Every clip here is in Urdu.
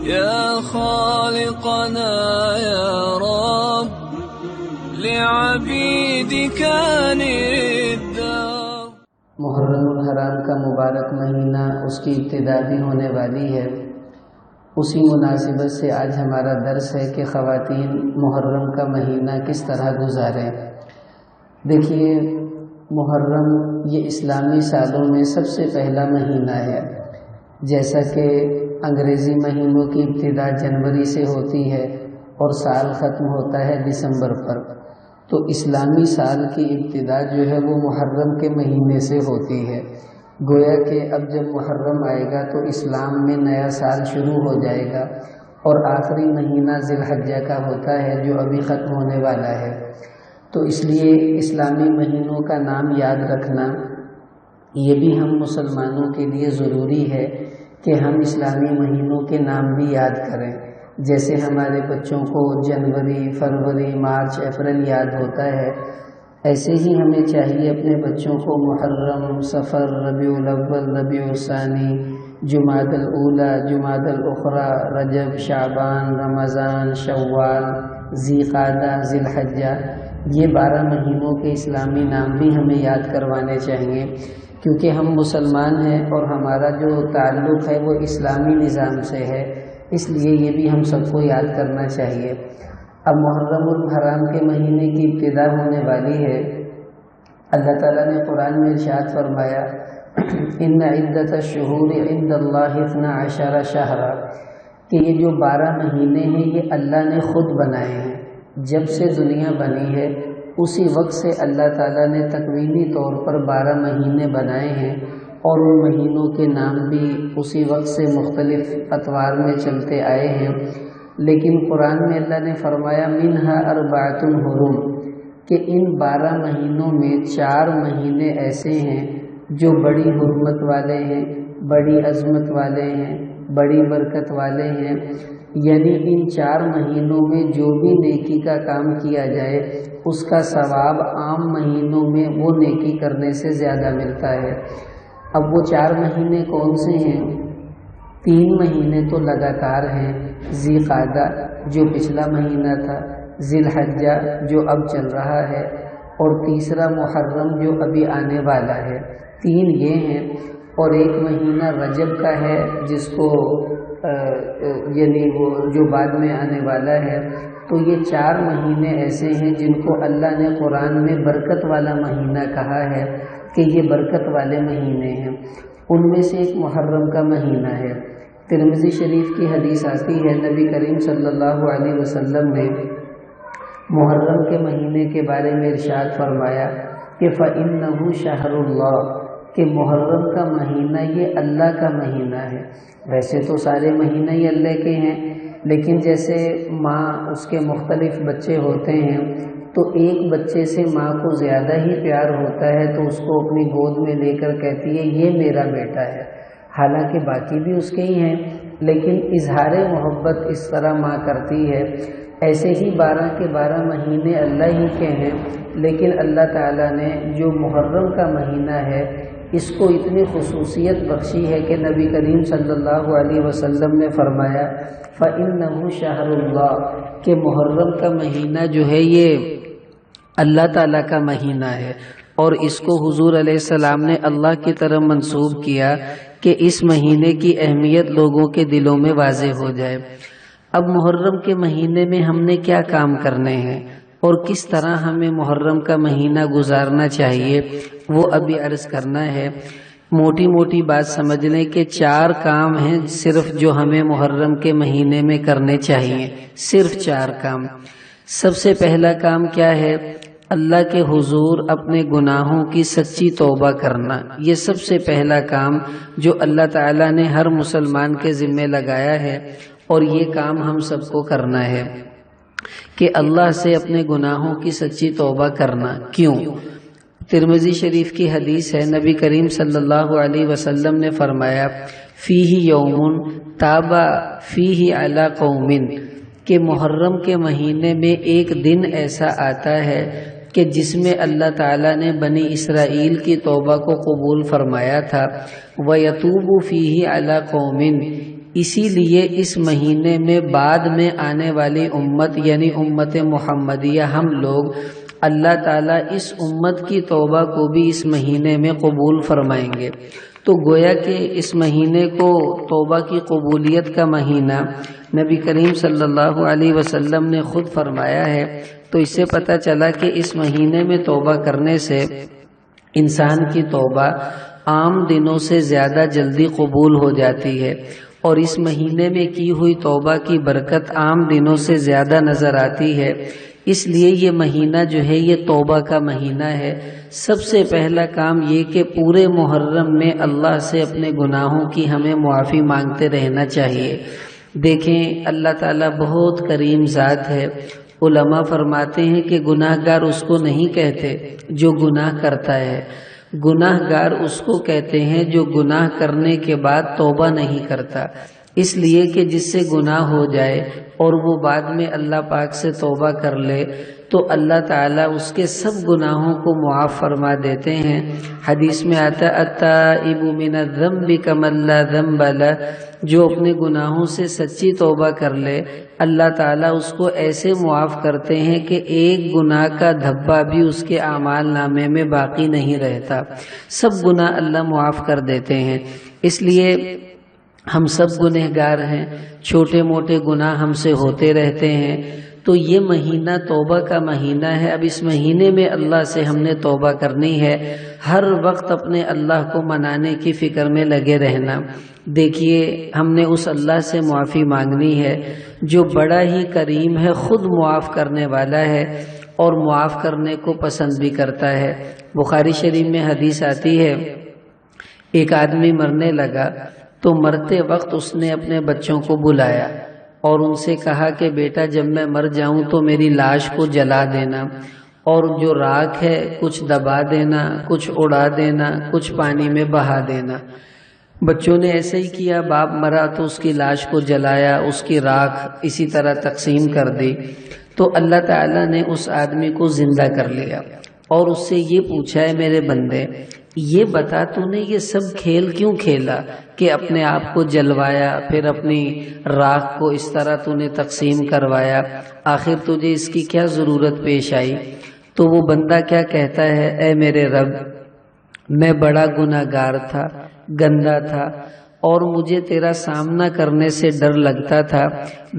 يا خالقنا يا رب لعبيدك الدار. محرم الحرام کا مبارک مہینہ اس کی ابتدا بھی ہونے والی ہے. اسی مناسبت سے آج ہمارا درس ہے کہ خواتین محرم کا مہینہ کس طرح گزاریں. دیکھیے، محرم یہ اسلامی سالوں میں سب سے پہلا مہینہ ہے. جیسا کہ انگریزی مہینوں کی ابتدا جنوری سے ہوتی ہے اور سال ختم ہوتا ہے دسمبر پر، تو اسلامی سال کی ابتدا جو ہے وہ محرم کے مہینے سے ہوتی ہے. گویا کہ اب جب محرم آئے گا تو اسلام میں نیا سال شروع ہو جائے گا، اور آخری مہینہ ذی الحجہ کا ہوتا ہے جو ابھی ختم ہونے والا ہے. تو اس لیے اسلامی مہینوں کا نام یاد رکھنا یہ بھی ہم مسلمانوں کے لیے ضروری ہے کہ ہم اسلامی مہینوں کے نام بھی یاد کریں. جیسے ہمارے بچوں کو جنوری، فروری، مارچ، اپریل یاد ہوتا ہے، ایسے ہی ہمیں چاہیے اپنے بچوں کو محرم، صفر، ربیع الاول، ربیع الثانی، جمادی الاولی، جمادی الاخری، رجب، شعبان، رمضان، شوال، ذی قعدہ، ذی الحجہ، یہ 12 مہینوں کے اسلامی نام بھی ہمیں یاد کروانے چاہیے، کیونکہ ہم مسلمان ہیں اور ہمارا جو تعلق ہے وہ اسلامی نظام سے ہے. اس لیے یہ بھی ہم سب کو یاد کرنا چاہیے. اب محرم الحرام کے مہینے کی ابتدا ہونے والی ہے. اللہ تعالیٰ نے قرآن میں ارشاد فرمایا ان عدۃ الشہور عند اللہ 12 شہرا، کہ یہ جو 12 مہینے ہیں یہ اللہ نے خود بنائے ہیں. جب سے دنیا بنی ہے اسی وقت سے اللہ تعالیٰ نے تکوینی طور پر 12 مہینے بنائے ہیں، اور ان مہینوں کے نام بھی اسی وقت سے مختلف اطوار میں چلتے آئے ہیں. لیکن قرآن میں اللہ نے فرمایا منہا 4 حرم، کہ ان 12 مہینوں میں 4 مہینے ایسے ہیں جو بڑی حرمت والے ہیں، بڑی عظمت والے ہیں، بڑی برکت والے ہیں. یعنی ان 4 مہینوں میں جو بھی نیکی کا کام کیا جائے اس کا ثواب عام مہینوں میں وہ نیکی کرنے سے زیادہ ملتا ہے. اب وہ 4 مہینے کون سے ہیں؟ 3 مہینے تو لگاتار ہیں، ذی قعدہ جو پچھلا مہینہ تھا، ذی الحجہ جو اب چل رہا ہے، اور تیسرا محرم جو ابھی آنے والا ہے. 3 یہ ہیں، اور ایک مہینہ رجب کا ہے جس کو یعنی وہ جو بعد میں آنے والا ہے. تو یہ 4 مہینے ایسے ہیں جن کو اللہ نے قرآن میں برکت والا مہینہ کہا ہے کہ یہ برکت والے مہینے ہیں. ان میں سے ایک محرم کا مہینہ ہے. ترمذی شریف کی حدیث آتی ہے، نبی کریم صلی اللہ علیہ وسلم نے محرم کے مہینے کے بارے میں ارشاد فرمایا کہ فَإِنَّهُ شَهْرُ اللَّهِ، کہ محرم کا مہینہ یہ اللہ کا مہینہ ہے. ویسے تو سارے مہینے ہی اللہ کے ہیں، لیکن جیسے ماں اس کے مختلف بچے ہوتے ہیں تو ایک بچے سے ماں کو زیادہ ہی پیار ہوتا ہے تو اس کو اپنی گود میں لے کر کہتی ہے یہ میرا بیٹا ہے، حالانکہ باقی بھی اس کے ہی ہیں، لیکن اظہار محبت اس طرح ماں کرتی ہے. ایسے ہی 12 کے 12 مہینے اللہ ہی کے ہیں، لیکن اللہ تعالیٰ نے جو محرم کا مہینہ ہے اس کو اتنی خصوصیت بخشی ہے کہ نبی کریم صلی اللہ علیہ وسلم نے فرمایا فَإِنَّهُ شَهْرُ اللَّهِ، کہ محرم کا مہینہ جو ہے یہ اللہ تعالیٰ کا مہینہ ہے، اور اس کو حضور علیہ السلام نے اللہ کی طرف منسوب کیا کہ اس مہینے کی اہمیت لوگوں کے دلوں میں واضح ہو جائے. اب محرم کے مہینے میں ہم نے کیا کام کرنے ہیں اور کس طرح ہمیں محرم کا مہینہ گزارنا چاہیے وہ ابھی عرض کرنا ہے. موٹی موٹی بات سمجھنے کے 4 کام ہیں صرف جو ہمیں محرم کے مہینے میں کرنے چاہیے، صرف 4 کام. سب سے پہلا کام کیا ہے؟ اللہ کے حضور اپنے گناہوں کی سچی توبہ کرنا. یہ سب سے پہلا کام جو اللہ تعالیٰ نے ہر مسلمان کے ذمہ لگایا ہے، اور یہ کام ہم سب کو کرنا ہے کہ اللہ سے اپنے گناہوں کی سچی توبہ کرنا. کیوں؟ ترمذی شریف کی حدیث ہے، نبی کریم صلی اللہ علیہ وسلم نے فرمایا فیہ یوم تاب فیہ علی قوم، کہ محرم کے مہینے میں ایک دن ایسا آتا ہے کہ جس میں اللہ تعالیٰ نے بنی اسرائیل کی توبہ کو قبول فرمایا تھا. وَيَتُوبُ فِيهِ عَلَى قَوْمٍ، اسی لیے اس مہینے میں بعد میں آنے والی امت یعنی امت محمدیہ ہم لوگ اللہ تعالیٰ اس امت کی توبہ کو بھی اس مہینے میں قبول فرمائیں گے۔ تو گویا کہ اس مہینے کو توبہ کی قبولیت کا مہینہ نبی کریم صلی اللہ علیہ وسلم نے خود فرمایا ہے۔ تو اس سے پتہ چلا کہ اس مہینے میں توبہ کرنے سے انسان کی توبہ عام دنوں سے زیادہ جلدی قبول ہو جاتی ہے، اور اس مہینے میں کی ہوئی توبہ کی برکت عام دنوں سے زیادہ نظر آتی ہے۔ اس لیے یہ مہینہ جو ہے یہ توبہ کا مہینہ ہے۔ سب سے پہلا کام یہ کہ پورے محرم میں اللہ سے اپنے گناہوں کی ہمیں معافی مانگتے رہنا چاہیے۔ دیکھیں اللہ تعالیٰ بہت کریم ذات ہے۔ علماء فرماتے ہیں کہ گناہ گار اس کو نہیں کہتے جو گناہ کرتا ہے، گناہ گار اس کو کہتے ہیں جو گناہ کرنے کے بعد توبہ نہیں کرتا۔ اس لیے کہ جس سے گناہ ہو جائے اور وہ بعد میں اللہ پاک سے توبہ کر لے تو اللہ تعالیٰ اس کے سب گناہوں کو معاف فرما دیتے ہیں۔ حدیث میں آتا التائب من الذنب کمن لا ذنب لہ، جو اپنے گناہوں سے سچی توبہ کر لے اللہ تعالیٰ اس کو ایسے معاف کرتے ہیں کہ ایک گناہ کا دھبا بھی اس کے اعمال نامے میں باقی نہیں رہتا، سب گناہ اللہ معاف کر دیتے ہیں۔ اس لیے ہم سب گنہگار ہیں، چھوٹے موٹے گناہ ہم سے ہوتے رہتے ہیں، تو یہ مہینہ توبہ کا مہینہ ہے۔ اب اس مہینے میں اللہ سے ہم نے توبہ کرنی ہے، ہر وقت اپنے اللہ کو منانے کی فکر میں لگے رہنا۔ دیکھیے ہم نے اس اللہ سے معافی مانگنی ہے جو بڑا ہی کریم ہے، خود معاف کرنے والا ہے اور معاف کرنے کو پسند بھی کرتا ہے۔ بخاری شریف میں حدیث آتی ہے، ایک آدمی مرنے لگا تو مرتے وقت اس نے اپنے بچوں کو بلایا اور ان سے کہا کہ بیٹا جب میں مر جاؤں تو میری لاش کو جلا دینا، اور جو راکھ ہے کچھ دبا دینا، کچھ اڑا دینا، کچھ پانی میں بہا دینا۔ بچوں نے ایسے ہی کیا، باپ مرا تو اس کی لاش کو جلایا، اس کی راکھ اسی طرح تقسیم کر دی۔ تو اللہ تعالیٰ نے اس آدمی کو زندہ کر لیا اور اس سے یہ پوچھا ہے میرے بندے یہ بتا تو نے یہ سب کھیل کیوں کھیلا کہ اپنے آپ کو جلوایا، پھر اپنی راکھ کو اس طرح تو نے تقسیم کروایا، آخر تجھے اس کی کیا ضرورت پیش آئی؟ تو وہ بندہ کیا کہتا ہے، اے میرے رب میں بڑا گناہ گار تھا، گندا تھا، اور مجھے تیرا سامنا کرنے سے ڈر لگتا تھا،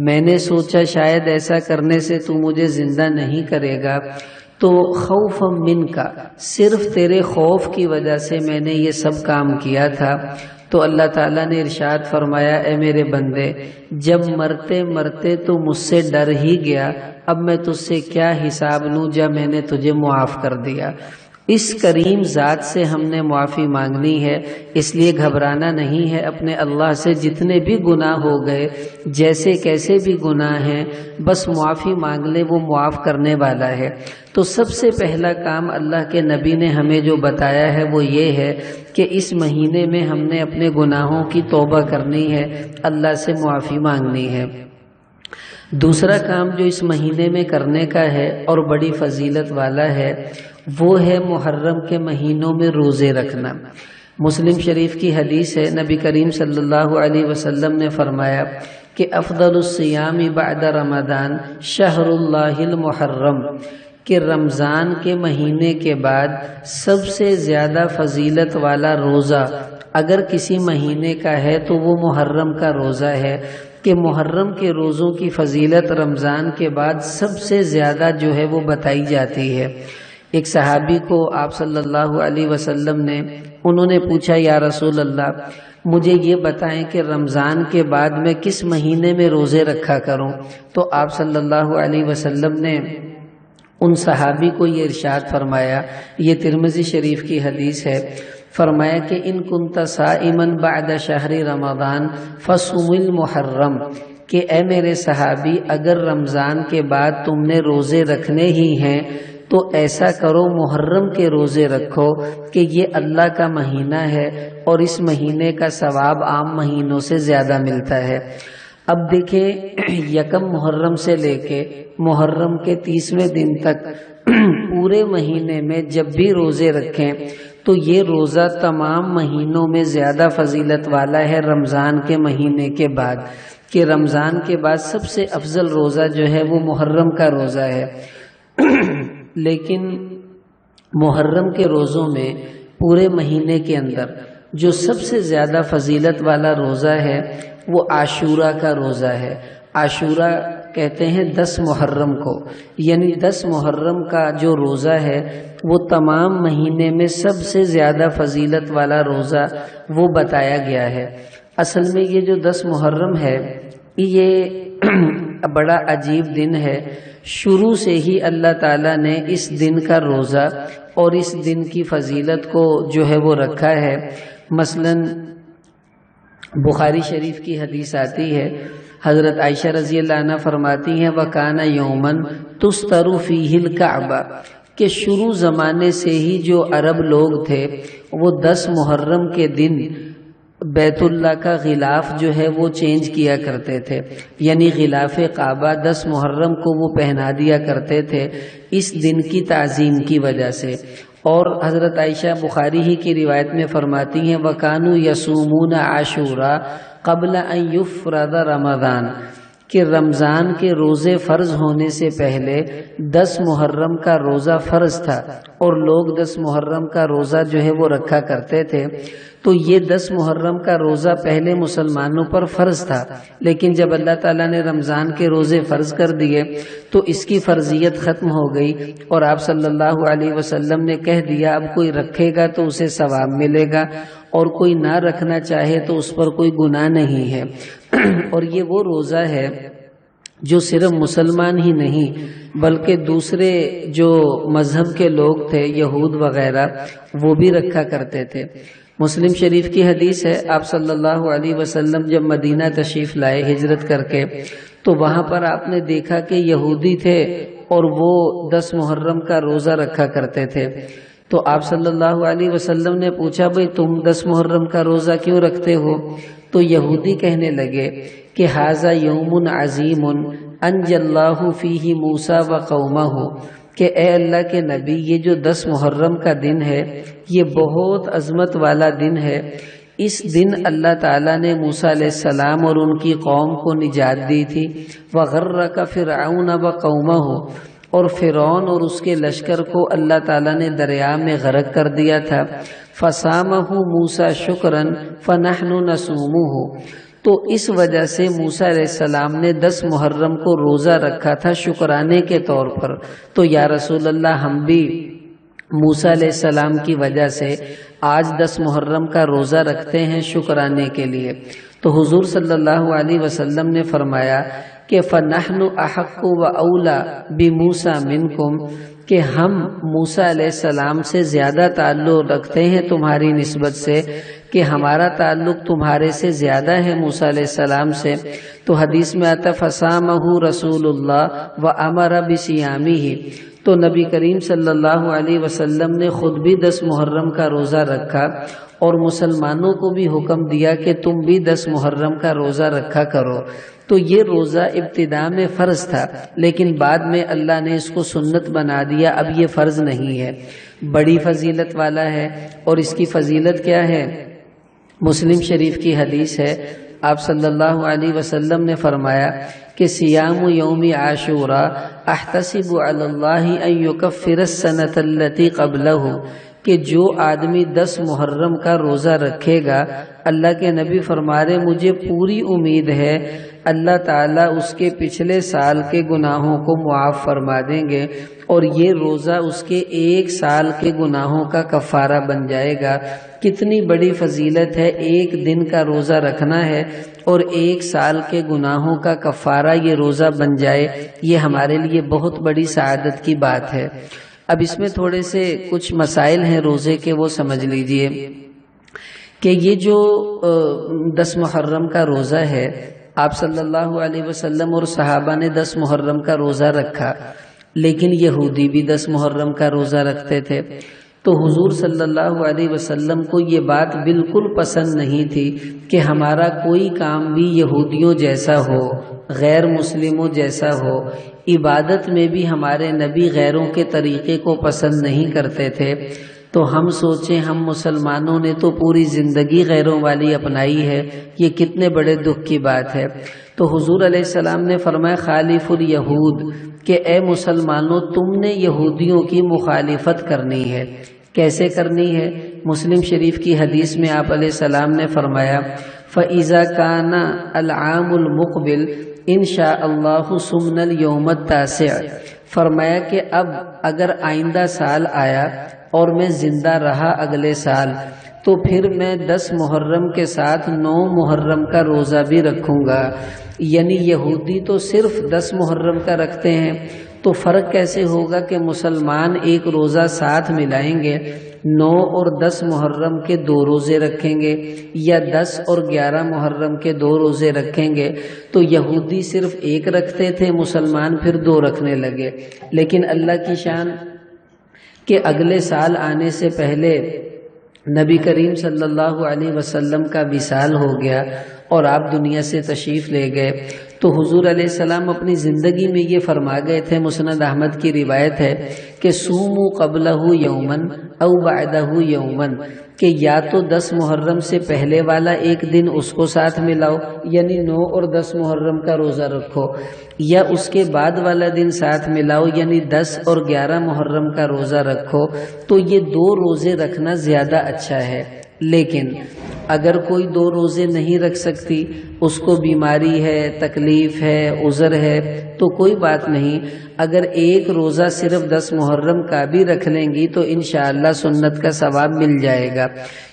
میں نے سوچا شاید ایسا کرنے سے تو مجھے زندہ نہیں کرے گا، تو خوف من کا، صرف تیرے خوف کی وجہ سے میں نے یہ سب کام کیا تھا۔ تو اللہ تعالیٰ نے ارشاد فرمایا، اے میرے بندے جب مرتے مرتے تو مجھ سے ڈر ہی گیا، اب میں تجھ سے کیا حساب لوں جب میں نے تجھے معاف کر دیا۔ اس کریم ذات سے ہم نے معافی مانگنی ہے، اس لیے گھبرانا نہیں ہے۔ اپنے اللہ سے جتنے بھی گناہ ہو گئے، جیسے کیسے بھی گناہ ہیں، بس معافی مانگ لے، وہ معاف کرنے والا ہے۔ تو سب سے پہلا کام اللہ کے نبی نے ہمیں جو بتایا ہے وہ یہ ہے کہ اس مہینے میں ہم نے اپنے گناہوں کی توبہ کرنی ہے، اللہ سے معافی مانگنی ہے۔ دوسرا کام جو اس مہینے میں کرنے کا ہے اور بڑی فضیلت والا ہے وہ ہے محرم کے مہینوں میں روزے رکھنا۔ مسلم شریف کی حدیث ہے، نبی کریم صلی اللہ علیہ وسلم نے فرمایا کہ افضل الصیام بعد رمضان شہر اللہ المحرم، کہ رمضان کے مہینے کے بعد سب سے زیادہ فضیلت والا روزہ اگر کسی مہینے کا ہے تو وہ محرم کا روزہ ہے، کہ محرم کے روزوں کی فضیلت رمضان کے بعد سب سے زیادہ جو ہے وہ بتائی جاتی ہے۔ ایک صحابی کو آپ صلی اللہ علیہ وسلم نے انہوں نے پوچھا، یا رسول اللہ مجھے یہ بتائیں کہ رمضان کے بعد میں کس مہینے میں روزے رکھا کروں؟ تو آپ صلی اللہ علیہ وسلم نے ان صحابی کو یہ ارشاد فرمایا، یہ ترمذی شریف کی حدیث ہے، فرمایا کہ ان کنت صائما بعد شہر رمضان فصم المحرم، کہ اے میرے صحابی اگر رمضان کے بعد تم نے روزے رکھنے ہی ہیں تو ایسا کرو محرم کے روزے رکھو، کہ یہ اللہ کا مہینہ ہے اور اس مہینے کا ثواب عام مہینوں سے زیادہ ملتا ہے۔ اب دیکھیں یکم محرم سے لے کے محرم کے 30ویں دن تک پورے مہینے میں جب بھی روزے رکھیں تو یہ روزہ تمام مہینوں میں زیادہ فضیلت والا ہے رمضان کے مہینے کے بعد، کہ رمضان کے بعد سب سے افضل روزہ جو ہے وہ محرم کا روزہ ہے۔ لیکن محرم کے روزوں میں پورے مہینے کے اندر جو سب سے زیادہ فضیلت والا روزہ ہے وہ عاشورہ کا روزہ ہے۔ عاشورہ کہتے ہیں 10 محرم کو، یعنی 10 محرم کا جو روزہ ہے وہ تمام مہینے میں سب سے زیادہ فضیلت والا روزہ وہ بتایا گیا ہے۔ اصل میں یہ جو 10 محرم ہے یہ بڑا عجیب دن ہے۔ شروع سے ہی اللہ تعالیٰ نے اس دن کا روزہ اور اس دن کی فضیلت کو جو ہے وہ رکھا ہے۔ مثلاً بخاری شریف کی حدیث آتی ہے، حضرت عائشہ رضی اللہ عنہ فرماتی ہیں وَكَانَ يَوْمًا تُسْتَرُ فِيهِ الْكَعْبَةُ، کہ شروع زمانے سے ہی جو عرب لوگ تھے وہ 10 محرم کے دن بیت اللہ کا غلاف جو ہے وہ چینج کیا کرتے تھے، یعنی غلاف کعبہ 10 محرم کو وہ پہنا دیا کرتے تھے اس دن کی تعظیم کی وجہ سے۔ اور حضرت عائشہ بخاری ہی کی روایت میں فرماتی ہیں وَكَانُوا يَصُومُونَ عَاشُورَا قبل ان یفرض رمضان، کہ رمضان کے روزے فرض ہونے سے پہلے 10 محرم کا روزہ فرض تھا اور لوگ 10 محرم کا روزہ جو ہے وہ رکھا کرتے تھے۔ تو یہ 10 محرم کا روزہ پہلے مسلمانوں پر فرض تھا، لیکن جب اللہ تعالیٰ نے رمضان کے روزے فرض کر دیے تو اس کی فرضیت ختم ہو گئی، اور آپ صلی اللہ علیہ وسلم نے کہہ دیا اب کوئی رکھے گا تو اسے ثواب ملے گا اور کوئی نہ رکھنا چاہے تو اس پر کوئی گناہ نہیں ہے۔ اور یہ وہ روزہ ہے جو صرف مسلمان ہی نہیں بلکہ دوسرے جو مذہب کے لوگ تھے یہود وغیرہ وہ بھی رکھا کرتے تھے۔ مسلم شریف کی حدیث ہے، آپ صلی اللہ علیہ وسلم جب مدینہ تشریف لائے ہجرت کر کے تو وہاں پر آپ نے دیکھا کہ یہودی تھے اور وہ 10 محرم کا روزہ رکھا کرتے تھے۔ تو آپ صلی اللہ علیہ وسلم نے پوچھا بھئی تم 10 محرم کا روزہ کیوں رکھتے ہو؟ تو یہودی کہنے لگے کہ ھذا یوم عظیم انجی اللہ فیہ موسیٰ وقومہ، کہ اے اللہ کے نبی یہ جو 10 محرم کا دن ہے یہ بہت عظمت والا دن ہے، اس دن اللہ تعالیٰ نے موسیٰ علیہ السلام اور ان کی قوم کو نجات دی تھی۔ وغرق فرعون وقومہ، اور فرعون اور اس کے لشکر کو اللہ تعالیٰ نے دریا میں غرق کر دیا تھا۔ فصامہ موسیٰ شکرا فنحن نصومہ، تو اس وجہ سے موسیٰ علیہ السلام نے 10 محرم کو روزہ رکھا تھا شکرانے کے طور پر۔ تو یا رسول اللہ ہم بھی موسیٰ علیہ السلام کی وجہ سے آج 10 محرم کا روزہ رکھتے ہیں شکرانے کے لیے۔ تو حضور صلی اللہ علیہ وسلم نے فرمایا کہ فَنَحْنُ أَحَقُّ وَأَوْلَى بِمُوسَىٰ مِنْكُمْ، کہ ہم موسیٰ علیہ السلام سے زیادہ تعلق رکھتے ہیں تمہاری نسبت سے، کہ ہمارا تعلق تمہارے سے زیادہ ہے موسیٰ علیہ السلام سے۔ تو حدیث میں آتا فَصَامَهُ رَسُولُ اللَّهِ وَأَمَرَ بِصِيَامِهِ، تو نبی کریم صلی اللہ علیہ وسلم نے خود بھی 10 محرم کا روزہ رکھا اور مسلمانوں کو بھی حکم دیا کہ تم بھی 10 محرم کا روزہ رکھا کرو۔ تو یہ روزہ ابتداء میں فرض تھا لیکن بعد میں اللہ نے اس کو سنت بنا دیا، اب یہ فرض نہیں ہے، بڑی فضیلت والا ہے۔ اور اس کی فضیلت کیا ہے؟ مسلم شریف کی حدیث ہے، آپ صلی اللہ علیہ وسلم نے فرمایا کہ سیام یوم عاشوراء احتسب علی اللہ ان یکفر السنۃ التی قبلہ، کہ جو آدمی 10 محرم کا روزہ رکھے گا اللہ کے نبی فرما رہے مجھے پوری امید ہے اللہ تعالیٰ اس کے پچھلے سال کے گناہوں کو معاف فرما دیں گے اور یہ روزہ اس کے 1 سال کے گناہوں کا کفارہ بن جائے گا۔ کتنی بڑی فضیلت ہے، ایک دن کا روزہ رکھنا ہے اور 1 سال کے گناہوں کا کفارہ یہ روزہ بن جائے، یہ ہمارے لیے بہت بڑی سعادت کی بات ہے۔ اب اس میں تھوڑے سے کچھ مسائل ہیں روزے کے، وہ سمجھ لیجئے کہ یہ جو 10 محرم کا روزہ ہے، آپ صلی اللہ علیہ وسلم اور صحابہ نے 10 محرم کا روزہ رکھا، لیکن یہودی بھی 10 محرم کا روزہ رکھتے تھے۔ تو حضور صلی اللہ علیہ وسلم کو یہ بات بالکل پسند نہیں تھی کہ ہمارا کوئی کام بھی یہودیوں جیسا ہو، غیر مسلموں جیسا ہو۔ عبادت میں بھی ہمارے نبی غیروں کے طریقے کو پسند نہیں کرتے تھے۔ تو ہم سوچیں ہم مسلمانوں نے تو پوری زندگی غیروں والی اپنائی ہے، یہ کتنے بڑے دکھ کی بات ہے۔ تو حضور علیہ السلام نے فرمایا خالف الیہود، کہ اے مسلمانوں تم نے یہودیوں کی مخالفت کرنی ہے۔ کیسے کرنی ہے؟ مسلم شریف کی حدیث میں آپ علیہ السلام نے فرمایا فَإِذَا كَانَ الْعَامُ الْمُقْبِلِ إِن شَاءَ اللَّهُ سُمْنَ الْيَوْمَ التَّاسِعَ، فرمایا کہ اب اگر آئندہ سال آیا اور میں زندہ رہا اگلے سال، تو پھر میں 10 محرم کے ساتھ 9 محرم کا روزہ بھی رکھوں گا۔ یعنی یہودی تو صرف 10 محرم کا رکھتے ہیں، تو فرق کیسے ہوگا کہ مسلمان ایک روزہ ساتھ ملائیں گے، 9 اور 10 محرم کے 2 روزے رکھیں گے، یا 10 اور 11 محرم کے 2 روزے رکھیں گے۔ تو یہودی صرف ایک رکھتے تھے، مسلمان پھر 2 رکھنے لگے۔ لیکن اللہ کی شان کہ اگلے سال آنے سے پہلے نبی کریم صلی اللہ علیہ وسلم کا وصال ہو گیا اور آپ دنیا سے تشریف لے گئے۔ تو حضور علیہ السلام اپنی زندگی میں یہ فرما گئے تھے، مسند احمد کی روایت ہے کہ سومو قبلہ یومن او بعدہ یومن، کہ یا تو 10 محرم سے پہلے والا ایک دن اس کو ساتھ ملاؤ، یعنی 9 اور 10 محرم کا روزہ رکھو، یا اس کے بعد والا دن ساتھ ملاؤ، یعنی 10 اور 11 محرم کا روزہ رکھو۔ تو یہ 2 روزے رکھنا زیادہ اچھا ہے۔ لیکن اگر کوئی 2 روزے نہیں رکھ سکتی، اس کو بیماری ہے، تکلیف ہے، عذر ہے، تو کوئی بات نہیں، اگر ایک روزہ صرف 10 محرم کا بھی رکھ لیں گی تو انشاءاللہ سنت کا ثواب مل جائے گا،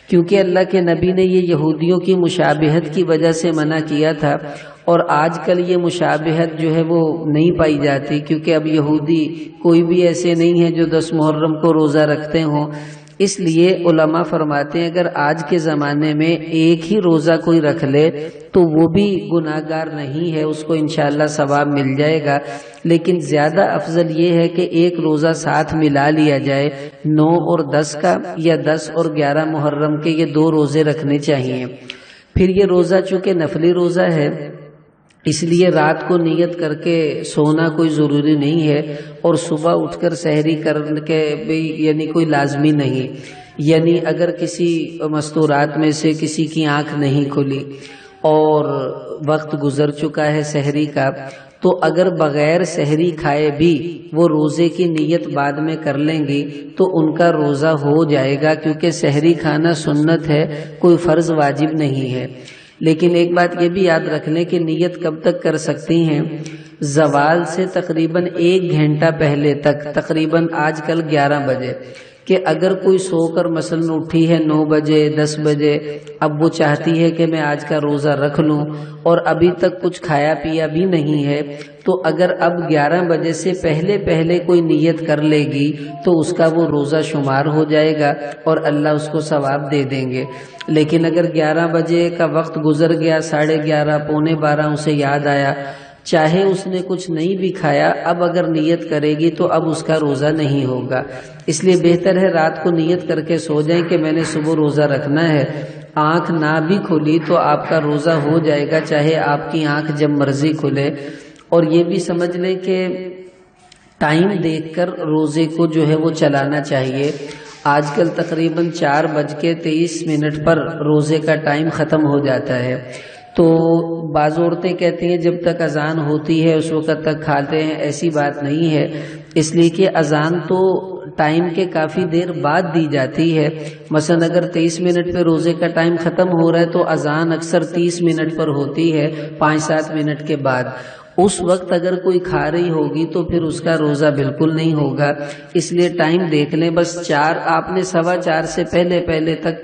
کیونکہ اللہ کے نبی نے یہ یہودیوں کی مشابہت کی وجہ سے منع کیا تھا، اور آج کل یہ مشابہت جو ہے وہ نہیں پائی جاتی، کیونکہ اب یہودی کوئی بھی ایسے نہیں ہیں جو 10 محرم کو روزہ رکھتے ہوں۔ اس لیے علماء فرماتے ہیں اگر آج کے زمانے میں ایک ہی روزہ کوئی رکھ لے تو وہ بھی گناہ گار نہیں ہے، اس کو انشاءاللہ ثواب مل جائے گا، لیکن زیادہ افضل یہ ہے کہ ایک روزہ ساتھ ملا لیا جائے، 9 اور 10 کا، یا 10 اور 11 محرم کے، یہ 2 روزے رکھنے چاہیے۔ پھر یہ روزہ چونکہ نفلی روزہ ہے، اس لیے رات کو نیت کر کے سونا کوئی ضروری نہیں ہے، اور صبح اٹھ کر سحری کر کے بھی یعنی کوئی لازمی نہیں۔ یعنی اگر کسی مستورات میں سے کسی کی آنکھ نہیں کھلی اور وقت گزر چکا ہے سحری کا، تو اگر بغیر سحری کھائے بھی وہ روزے کی نیت بعد میں کر لیں گی تو ان کا روزہ ہو جائے گا، کیونکہ سحری کھانا سنت ہے، کوئی فرض واجب نہیں ہے۔ لیکن ایک بات یہ بھی یاد رکھ لیں کہ نیت کب تک کر سکتی ہیں؟ زوال سے تقریباً 1 گھنٹہ پہلے تک، تقریباً آج کل 11 بجے، کہ اگر کوئی سو کر مثلاً اٹھی ہے 9 بجے 10 بجے، اب وہ چاہتی ہے کہ میں آج کا روزہ رکھ لوں اور ابھی تک کچھ کھایا پیا بھی نہیں ہے، تو اگر اب 11 بجے سے پہلے کوئی نیت کر لے گی تو اس کا وہ روزہ شمار ہو جائے گا اور اللہ اس کو ثواب دے دیں گے۔ لیکن اگر 11 بجے کا وقت گزر گیا، 11:30 پونے 12 اسے یاد آیا، چاہے اس نے کچھ نہیں بھی کھایا، اب اگر نیت کرے گی تو اب اس کا روزہ نہیں ہوگا۔ اس لیے بہتر ہے رات کو نیت کر کے سو جائیں کہ میں نے صبح روزہ رکھنا ہے، آنکھ نہ بھی کھلی تو آپ کا روزہ ہو جائے گا، چاہے آپ کی آنکھ جب مرضی کھلے۔ اور یہ بھی سمجھ لیں کہ ٹائم دیکھ کر روزے کو جو ہے وہ چلانا چاہیے۔ آج کل تقریباً 4:23 پر روزے کا ٹائم ختم ہو جاتا ہے، تو بعض عورتیں کہتی ہیں جب تک اذان ہوتی ہے اس وقت تک کھاتے ہیں، ایسی بات نہیں ہے، اس لیے کہ اذان تو ٹائم کے کافی دیر بعد دی جاتی ہے۔ مثلا اگر 23 منٹ پہ روزے کا ٹائم ختم ہو رہا ہے تو اذان اکثر 30 منٹ پر ہوتی ہے، 5-7 منٹ کے بعد۔ اس وقت اگر کوئی کھا رہی ہوگی تو پھر اس کا روزہ بالکل نہیں ہوگا، اس لیے ٹائم دیکھ لیں، بس 4 آپ نے 4:15 سے پہلے تک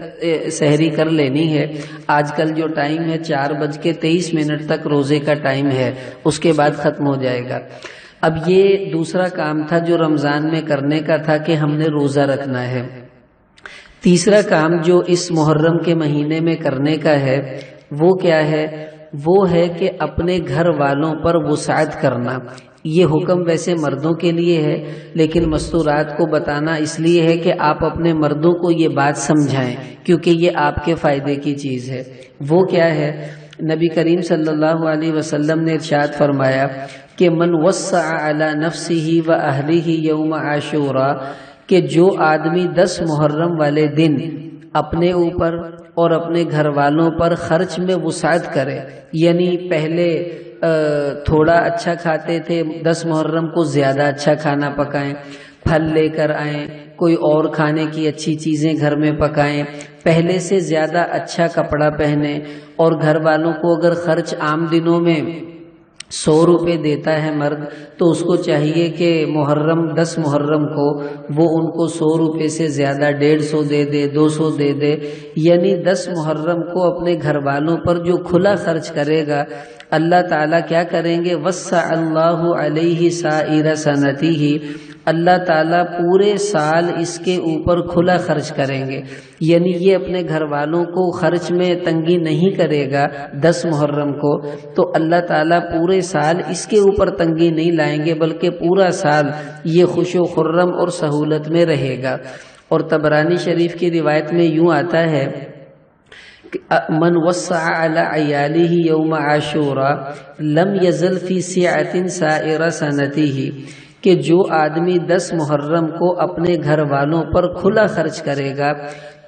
سحری کر لینی ہے۔ آج کل جو ٹائم ہے 4:23 تک روزے کا ٹائم ہے، اس کے بعد ختم ہو جائے گا۔ اب یہ دوسرا کام تھا جو رمضان میں کرنے کا تھا کہ ہم نے روزہ رکھنا ہے۔ تیسرا کام جو اس محرم کے مہینے میں کرنے کا ہے وہ کیا ہے؟ وہ ہے کہ اپنے گھر والوں پر وسعت کرنا۔ یہ حکم ویسے مردوں کے لیے ہے، لیکن مستورات کو بتانا اس لیے ہے کہ آپ اپنے مردوں کو یہ بات سمجھائیں، کیونکہ یہ آپ کے فائدے کی چیز ہے۔ وہ کیا ہے؟ نبی کریم صلی اللہ علیہ وسلم نے ارشاد فرمایا کہ من وسع علی نفسہ و اہلہ یوم عاشوراء، کہ جو آدمی 10 محرم والے دن اپنے اوپر اور اپنے گھر والوں پر خرچ میں وسعت کرے، یعنی پہلے تھوڑا اچھا کھاتے تھے، 10 محرم کو زیادہ اچھا کھانا پکائیں، پھل لے کر آئیں، کوئی اور کھانے کی اچھی چیزیں گھر میں پکائیں، پہلے سے زیادہ اچھا کپڑا پہنیں، اور گھر والوں کو اگر خرچ عام دنوں میں 100 روپے دیتا ہے مرد، تو اس کو چاہیے کہ 10 محرم کو وہ ان کو 100 روپے سے زیادہ 150 دے دے، 200 دے دے، یعنی 10 محرم کو اپنے گھر والوں پر جو کھلا خرچ کرے گا، اللہ تعالیٰ کیا کریں گے؟ وسع اللہ علیہ سائر سنتہ، اللہ تعالیٰ پورے سال اس کے اوپر کھلا خرچ کریں گے، یعنی یہ اپنے گھر والوں کو خرچ میں تنگی نہیں کرے گا 10 محرم کو، تو اللہ تعالیٰ پورے سال اس کے اوپر تنگی نہیں لائیں گے، بلکہ پورا سال یہ خوش و خرم اور سہولت میں رہے گا۔ اور طبرانی شریف کی روایت میں یوں آتا ہے، من وسع علی عیالہ یوم عاشوراء لم یزل فی سعۃ سائر سنتہ، کہ جو آدمی 10 محرم کو اپنے گھر والوں پر کھلا خرچ کرے گا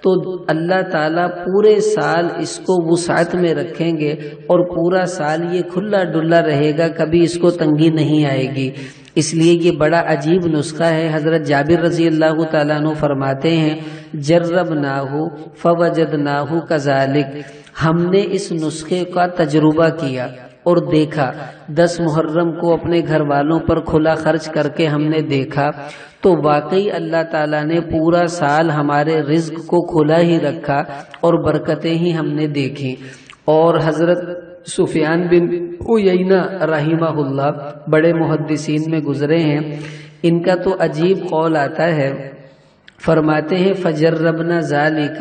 تو اللہ تعالیٰ پورے سال اس کو وسعت میں رکھیں گے، اور پورا سال یہ کھلا ڈلا رہے گا، کبھی اس کو تنگی نہیں آئے گی۔ اس لیے یہ بڑا عجیب نسخہ ہے۔ حضرت جابر رضی اللہ تعالیٰ عنہ فرماتے ہیں، جربناہ فوجدناہ کذالک، ہم نے اس نسخے کا تجربہ کیا اور دیکھا، 10 محرم کو اپنے گھر والوں پر کھلا خرچ کر کے ہم نے دیکھا تو واقعی اللہ تعالیٰ نے پورا سال ہمارے رزق کو کھلا ہی رکھا اور برکتیں ہی ہم نے دیکھی۔ اور حضرت سفیان بن عیینہ رحمہ اللہ بڑے محدثین میں گزرے ہیں، ان کا تو عجیب قول آتا ہے، فرماتے ہیں فجربنا ذالک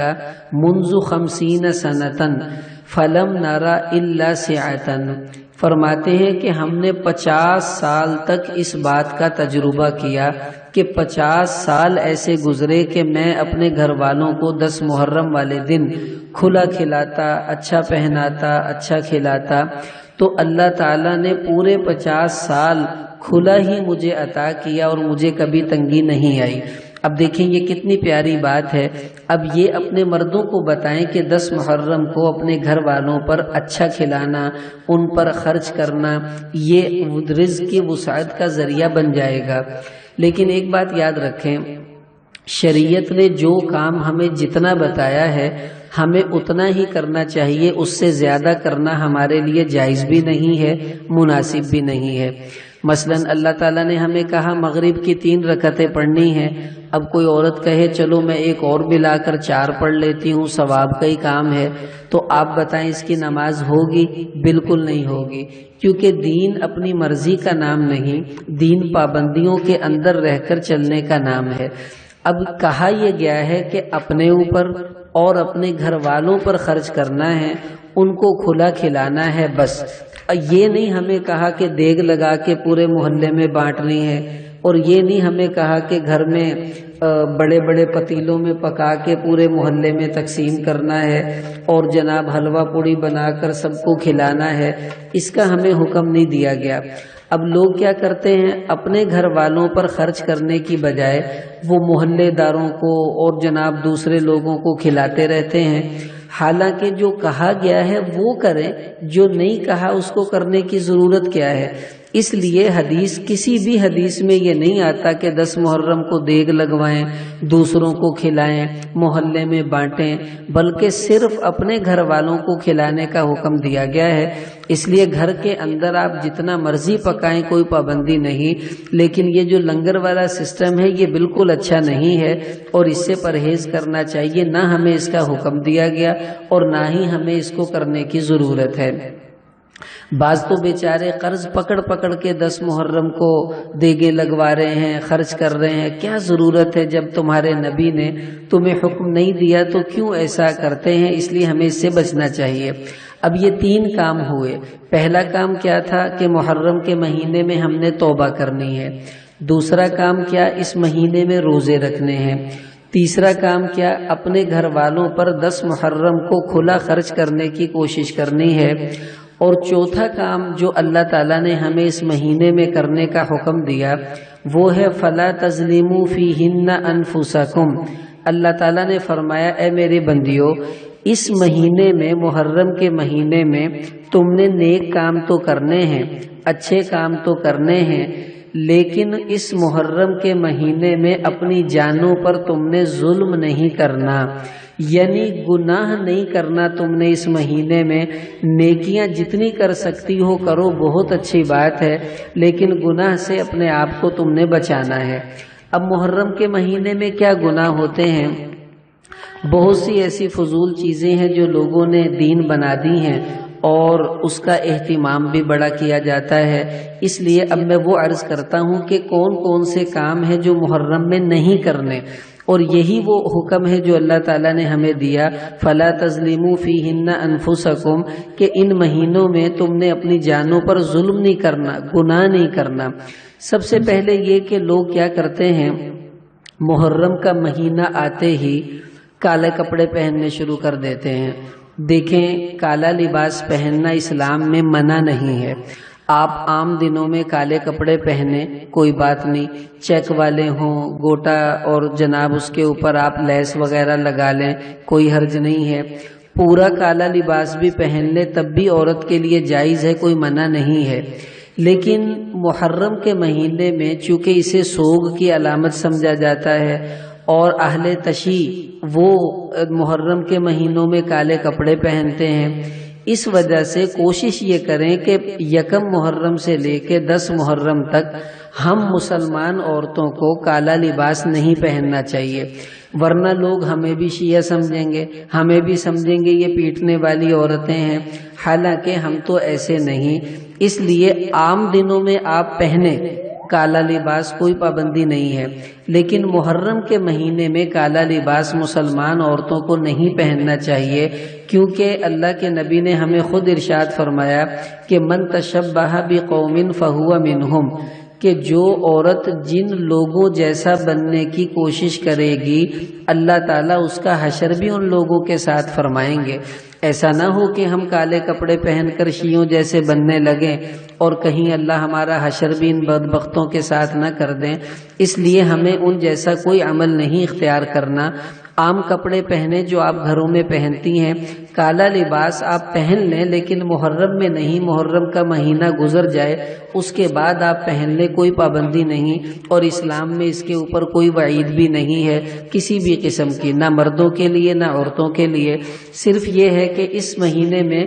منذ 50 سنتن فلم نرى الا سعۃ، فرماتے ہیں کہ ہم نے 50 سال تک اس بات کا تجربہ کیا کہ 50 سال ایسے گزرے کہ میں اپنے گھر والوں کو 10 محرم والے دن کھلا کھلاتا، اچھا پہناتا، اچھا کھلاتا، تو اللہ تعالیٰ نے پورے 50 سال کھلا ہی مجھے عطا کیا اور مجھے کبھی تنگی نہیں آئی۔ اب دیکھیں یہ کتنی پیاری بات ہے۔ اب یہ اپنے مردوں کو بتائیں کہ 10 محرم کو اپنے گھر والوں پر اچھا کھلانا، ان پر خرچ کرنا، یہ رزق کی وسعت کا ذریعہ بن جائے گا۔ لیکن ایک بات یاد رکھیں، شریعت نے جو کام ہمیں جتنا بتایا ہے ہمیں اتنا ہی کرنا چاہیے، اس سے زیادہ کرنا ہمارے لیے جائز بھی نہیں ہے، مناسب بھی نہیں ہے۔ مثلا اللہ تعالیٰ نے ہمیں کہا مغرب کی 3 رکعتیں پڑھنی ہیں، اب کوئی عورت کہے چلو میں ایک اور ملا کر 4 پڑھ لیتی ہوں، ثواب کا ہی کام ہے، تو آپ بتائیں اس کی نماز ہوگی؟ بالکل نہیں ہوگی، کیونکہ دین اپنی مرضی کا نام نہیں، دین پابندیوں کے اندر رہ کر چلنے کا نام ہے۔ اب کہا یہ گیا ہے کہ اپنے اوپر اور اپنے گھر والوں پر خرچ کرنا ہے، ان کو کھلا کھلانا ہے، بس یہ نہیں ہمیں کہا کہ دیگ لگا کے پورے محلے میں بانٹنی ہے، اور یہ نہیں ہمیں کہا کہ گھر میں بڑے بڑے پتیلوں میں پکا کے پورے محلے میں تقسیم کرنا ہے اور جناب حلوہ پوڑی بنا کر سب کو کھلانا ہے، اس کا ہمیں حکم نہیں دیا گیا۔ اب لوگ کیا کرتے ہیں، اپنے گھر والوں پر خرچ کرنے کی بجائے وہ محلے داروں کو اور جناب دوسرے لوگوں کو کھلاتے رہتے ہیں، حالانکہ جو کہا گیا ہے وہ کریں، جو نہیں کہا اس کو کرنے کی ضرورت کیا ہے۔ اس لیے کسی بھی حدیث میں یہ نہیں آتا کہ 10 محرم کو دیگ لگوائیں، دوسروں کو کھلائیں، محلے میں بانٹیں، بلکہ صرف اپنے گھر والوں کو کھلانے کا حکم دیا گیا ہے۔ اس لیے گھر کے اندر آپ جتنا مرضی پکائیں، کوئی پابندی نہیں، لیکن یہ جو لنگر والا سسٹم ہے یہ بالکل اچھا نہیں ہے اور اس سے پرہیز کرنا چاہیے، نہ ہمیں اس کا حکم دیا گیا اور نہ ہی ہمیں اس کو کرنے کی ضرورت ہے۔ بعض تو بیچارے قرض پکڑ پکڑ کے 10 محرم کو دیگیں لگوا رہے ہیں، خرچ کر رہے ہیں۔ کیا ضرورت ہے؟ جب تمہارے نبی نے تمہیں حکم نہیں دیا تو کیوں ایسا کرتے ہیں؟ اس لیے ہمیں اس سے بچنا چاہیے۔ اب یہ 3 کام ہوئے۔ پہلا کام کیا تھا کہ محرم کے مہینے میں ہم نے توبہ کرنی ہے۔ دوسرا کام کیا؟ اس مہینے میں روزے رکھنے ہیں۔ تیسرا کام کیا؟ اپنے گھر والوں پر 10 محرم کو کھلا خرچ کرنے کی کوشش کرنی ہے۔ اور چوتھا کام جو اللہ تعالیٰ نے ہمیں اس مہینے میں کرنے کا حکم دیا وہ ہے فَلَا تَظْلِمُوا فِيهِنَّ أَنفُسَكُمْ۔ اللہ تعالیٰ نے فرمایا اے میرے بندیو، اس مہینے میں، محرم کے مہینے میں تم نے نیک کام تو کرنے ہیں، اچھے کام تو کرنے ہیں، لیکن اس محرم کے مہینے میں اپنی جانوں پر تم نے ظلم نہیں کرنا، یعنی گناہ نہیں کرنا تم نے اس مہینے میں۔ نیکیاں جتنی کر سکتی ہو کرو، بہت اچھی بات ہے، لیکن گناہ سے اپنے آپ کو تم نے بچانا ہے۔ اب محرم کے مہینے میں کیا گناہ ہوتے ہیں؟ بہت سی ایسی فضول چیزیں ہیں جو لوگوں نے دین بنا دی ہیں اور اس کا اہتمام بھی بڑا کیا جاتا ہے۔ اس لیے اب میں وہ عرض کرتا ہوں کہ کون کون سے کام ہیں جو محرم میں نہیں کرنے، اور یہی وہ حکم ہے جو اللہ تعالیٰ نے ہمیں دیا فَلَا تَظْلِمُوا فِيهِنَّ أَنفُسَكُمْ، کہ ان مہینوں میں تم نے اپنی جانوں پر ظلم نہیں کرنا، گناہ نہیں کرنا۔ سب سے پہلے یہ کہ لوگ کیا کرتے ہیں، محرم کا مہینہ آتے ہی کالے کپڑے پہننے شروع کر دیتے ہیں۔ دیکھیں، کالا لباس پہننا اسلام میں منع نہیں ہے۔ آپ عام دنوں میں کالے کپڑے پہنے، کوئی بات نہیں، چیک والے ہوں، گوٹا اور جناب اس کے اوپر آپ لیس وغیرہ لگا لیں، کوئی حرج نہیں ہے۔ پورا کالا لباس بھی پہن لے تب بھی عورت کے لیے جائز ہے، کوئی منع نہیں ہے۔ لیکن محرم کے مہینے میں چونکہ اسے سوگ کی علامت سمجھا جاتا ہے اور اہل تشیع وہ محرم کے مہینوں میں کالے کپڑے پہنتے ہیں، اس وجہ سے کوشش یہ کریں کہ یکم محرم سے لے کے 10 محرم تک ہم مسلمان عورتوں کو کالا لباس نہیں پہننا چاہیے، ورنہ لوگ ہمیں بھی شیعہ سمجھیں گے، ہمیں بھی سمجھیں گے یہ پیٹنے والی عورتیں ہیں، حالانکہ ہم تو ایسے نہیں۔ اس لیے عام دنوں میں آپ پہنیں کالا لباس، کوئی پابندی نہیں ہے، لیکن محرم کے مہینے میں کالا لباس مسلمان عورتوں کو نہیں پہننا چاہیے، کیونکہ اللہ کے نبی نے ہمیں خود ارشاد فرمایا کہ من تشبہ بقوم فہو منہم، کہ جو عورت جن لوگوں جیسا بننے کی کوشش کرے گی اللہ تعالیٰ اس کا حشر بھی ان لوگوں کے ساتھ فرمائیں گے۔ ایسا نہ ہو کہ ہم کالے کپڑے پہن کر شیعوں جیسے بننے لگیں اور کہیں اللہ ہمارا حشر بھی ان بدبختوں کے ساتھ نہ کر دیں۔ اس لیے ہمیں ان جیسا کوئی عمل نہیں اختیار کرنا۔ عام کپڑے پہنے جو آپ گھروں میں پہنتی ہیں، کالا لباس آپ پہن لیں، لیکن محرم میں نہیں، محرم کا مہینہ گزر جائے اس کے بعد آپ پہن لیں، کوئی پابندی نہیں، اور اسلام میں اس کے اوپر کوئی وعید بھی نہیں ہے کسی بھی قسم کی، نہ مردوں کے لیے نہ عورتوں کے لیے۔ صرف یہ ہے کہ اس مہینے میں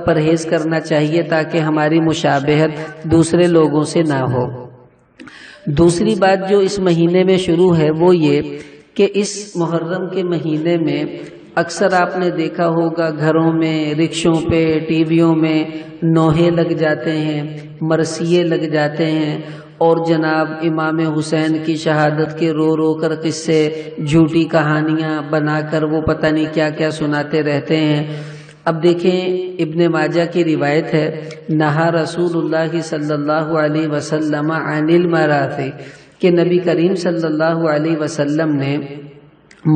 پرہیز کرنا چاہیے تاکہ ہماری مشابہت دوسرے لوگوں سے نہ ہو۔ دوسری بات جو اس مہینے میں شروع ہے وہ یہ کہ اس محرم کے مہینے میں اکثر آپ نے دیکھا ہوگا گھروں میں، رکشوں پہ، ٹی ویوں میں نوحے لگ جاتے ہیں، مرثیے لگ جاتے ہیں، اور جناب امام حسین کی شہادت کے رو رو کر قصے، جھوٹی کہانیاں بنا کر وہ پتہ نہیں کیا کیا سناتے رہتے ہیں۔ اب دیکھیں، ابن ماجہ کی روایت ہے، نہا رسول اللہ صلی اللہ علیہ وسلم عن المراثی، کہ نبی کریم صلی اللہ علیہ وسلم نے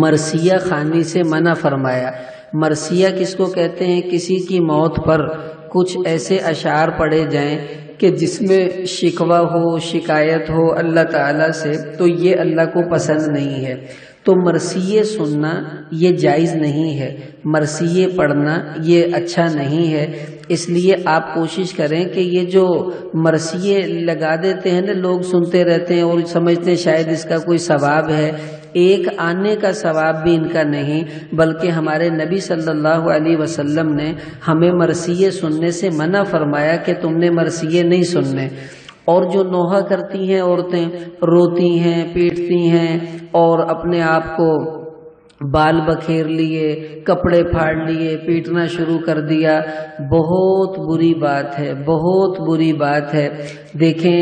مرثیہ خوانی سے منع فرمایا۔ مرثیہ کس کو کہتے ہیں؟ کسی کی موت پر کچھ ایسے اشعار پڑھے جائیں کہ جس میں شکوہ ہو، شکایت ہو اللہ تعالیٰ سے، تو یہ اللہ کو پسند نہیں ہے۔ تو مرثیے سننا یہ جائز نہیں ہے، مرثیے پڑھنا یہ اچھا نہیں ہے۔ اس لیے آپ کوشش کریں کہ یہ جو مرثیے لگا دیتے ہیں نا، لوگ سنتے رہتے ہیں اور سمجھتے ہیں شاید اس کا کوئی ثواب ہے، ایک آنے کا ثواب بھی ان کا نہیں، بلکہ ہمارے نبی صلی اللہ علیہ وسلم نے ہمیں مرثیے سننے سے منع فرمایا کہ تم نے مرثیے نہیں سننے۔ اور جو نوحہ کرتی ہیں عورتیں، روتی ہیں، پیٹتی ہیں اور اپنے آپ کو بال بکھیر لیے، کپڑے پھاڑ لیے، پیٹنا شروع کر دیا، بہت بری بات ہے، بہت بری بات ہے۔ دیکھیں،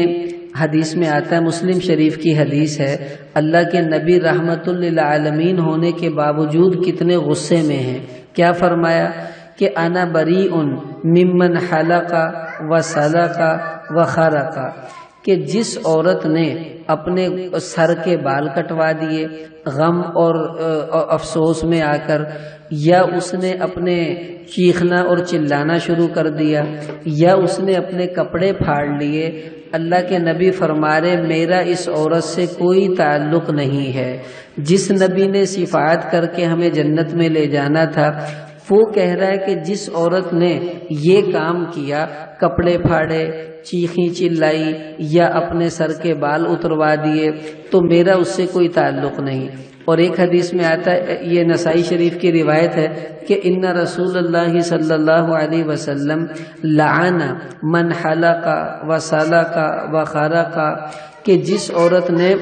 حدیث میں آتا ہے، مسلم شریف کی حدیث ہے، اللہ کے نبی رحمت للعالمین ہونے کے باوجود کتنے غصے میں ہیں۔ کیا فرمایا کہ انا بریء ممن حلق و سلق و خرق، کہ جس عورت نے اپنے سر کے بال کٹوا دیے غم اور افسوس میں آ کر، یا اس نے اپنے چیخنا اور چلانا شروع کر دیا، یا اس نے اپنے کپڑے پھاڑ لیے، اللہ کے نبی فرما رہے میرا اس عورت سے کوئی تعلق نہیں ہے۔ جس نبی نے شفاعت کر کے ہمیں جنت میں لے جانا تھا، وہ کہہ رہا ہے کہ جس عورت نے یہ کام کیا، کپڑے پھاڑے، چیخی چلائی یا اپنے سر کے بال اتروا دیے، تو میرا اس سے کوئی تعلق نہیں۔ اور ایک حدیث میں آتا ہے، یہ نسائی شریف کی روایت ہے کہ ان رسول اللہ صلی اللہ علیہ وسلم لعن من حلق وسلق وخرق، کہ جس عورت نے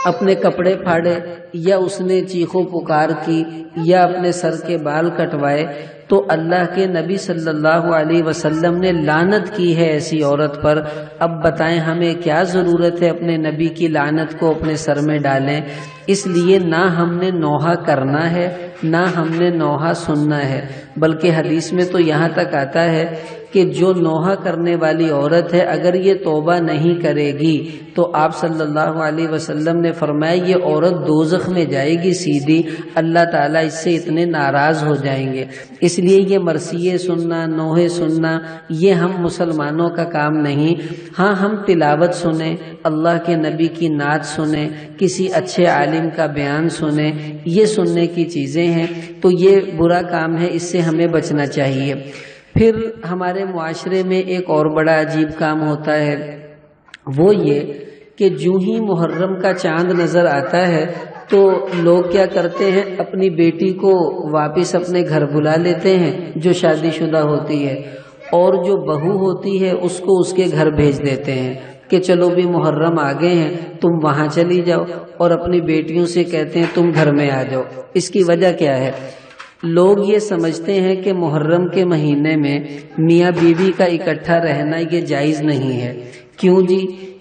اپنے کپڑے پھاڑے یا اس نے چیخو پکار کی یا اپنے سر کے بال کٹوائے، تو اللہ کے نبی صلی اللہ علیہ وسلم نے لعنت کی ہے ایسی عورت پر۔ اب بتائیں ہمیں کیا ضرورت ہے اپنے نبی کی لعنت کو اپنے سر میں ڈالیں؟ اس لیے نہ ہم نے نوحہ کرنا ہے، نہ ہم نے نوحہ سننا ہے، بلکہ حدیث میں تو یہاں تک آتا ہے کہ جو نوحہ کرنے والی عورت ہے اگر یہ توبہ نہیں کرے گی تو آپ صلی اللہ علیہ وسلم نے فرمایا یہ عورت دوزخ میں جائے گی سیدھی، اللہ تعالیٰ اس سے اتنے ناراض ہو جائیں گے۔ اس لیے یہ مرثیے سننا، نوحے سننا، یہ ہم مسلمانوں کا کام نہیں۔ ہاں ہم تلاوت سنیں، اللہ کے نبی کی نعت سنیں، کسی اچھے عالم کا بیان سنیں، یہ سننے کی چیزیں ہیں، تو یہ برا کام ہے، اس سے ہمیں بچنا چاہیے۔ پھر ہمارے معاشرے میں ایک اور بڑا عجیب کام ہوتا ہے، وہ یہ کہ جو ہی محرم کا چاند نظر آتا ہے تو لوگ کیا کرتے ہیں، اپنی بیٹی کو واپس اپنے گھر بلا لیتے ہیں جو شادی شدہ ہوتی ہے، اور جو بہو ہوتی ہے اس کو اس کے گھر بھیج دیتے ہیں کہ چلو بھی محرم آ گئے ہیں تم وہاں چلی جاؤ، اور اپنی بیٹیوں سے کہتے ہیں تم گھر میں آ جاؤ۔ اس کی وجہ کیا ہے؟ لوگ یہ سمجھتے ہیں کہ محرم کے مہینے میں میاں بیوی کا اکٹھا رہنا یہ جائز نہیں ہے۔ کیوں جی؟